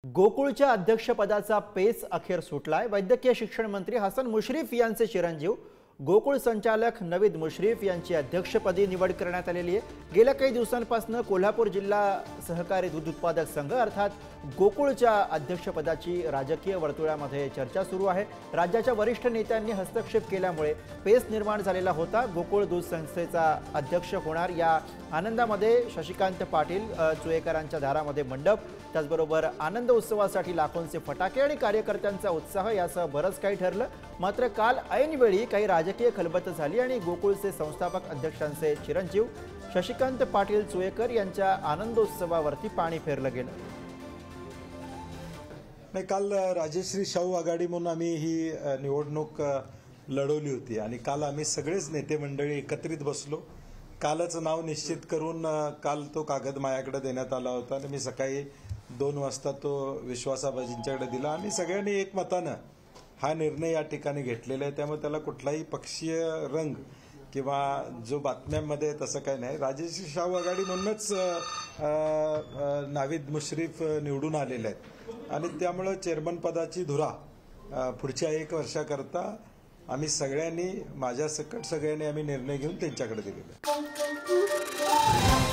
गोकुळच्या अध्यक्षपदाचा पेच अखेर सुटलाय। वैद्यकीय शिक्षण मंत्री हसन मुश्रीफ यांचे चिरंजीव गोकुळ संचालक नवीद मुश्रीफ यांची अध्यक्षपदी निवड करण्यात आलेली आहे। गेल्या काही दिवसांपासून कोल्हापूर जिल्हा सहकारी दूध उत्पादक संघ अर्थात गोकुळच्या अध्यक्षपदाची राजकीय वर्तुळामध्ये चर्चा सुरू आहे। राज्याच्या वरिष्ठ नेत्यांनी हस्तक्षेप केल्यामुळे पेच निर्माण झालेला होता। गोकुळ दूध संस्थेचा अध्यक्ष होणार या आनंदामध्ये शशिकांत पाटील चुएकरांच्या दारामध्ये मंडप, त्याचबरोबर आनंद उत्सवासाठी लाखोंचे फटाके आणि कार्यकर्त्यांचा उत्साह यासह बरंच काही ठरलं। मात्र काल ऐनवेळी काही राजकीय खलबत झाली आणि गोकुळचे संस्थापक अध्यक्षांचे चिरंजीव शशिकांत पाटील चुएकर यांच्या आनंदोत्सवावरती पाणी फेरलं गेलं। नाही, काल राजश्री शाहू आघाडी म्हणून आम्ही ही निवडणूक लढवली होती आणि काल आम्ही सगळेच नेते मंडळी एकत्रित बसलो। कालच नाव निश्चित करून काल तो कागद माझ्याकडे देण्यात आला होता आणि मी सकाळी 2 वाजता तो विश्वासाबाजींच्याकडे दिला आणि सगळ्यांनी एकमतानं हा निर्णय या ठिकाणी घेतलेला आहे। त्यामुळे त्याला कुठलाही पक्षीय रंग किंवा जो बातम्यांमध्ये तसं काही नाही। राजश्री शाहू आघाडी म्हणूनच नावीद मुश्रीफ निवडून आलेले आहेत आणि त्यामुळे चेअरमन पदाची धुरा पुढच्या 1 वर्षाकरता आम्ही सगळ्यांनी, माझ्या सकट सगळ्यांनी आम्ही निर्णय घेऊन त्यांच्याकडे दिलेला आहे।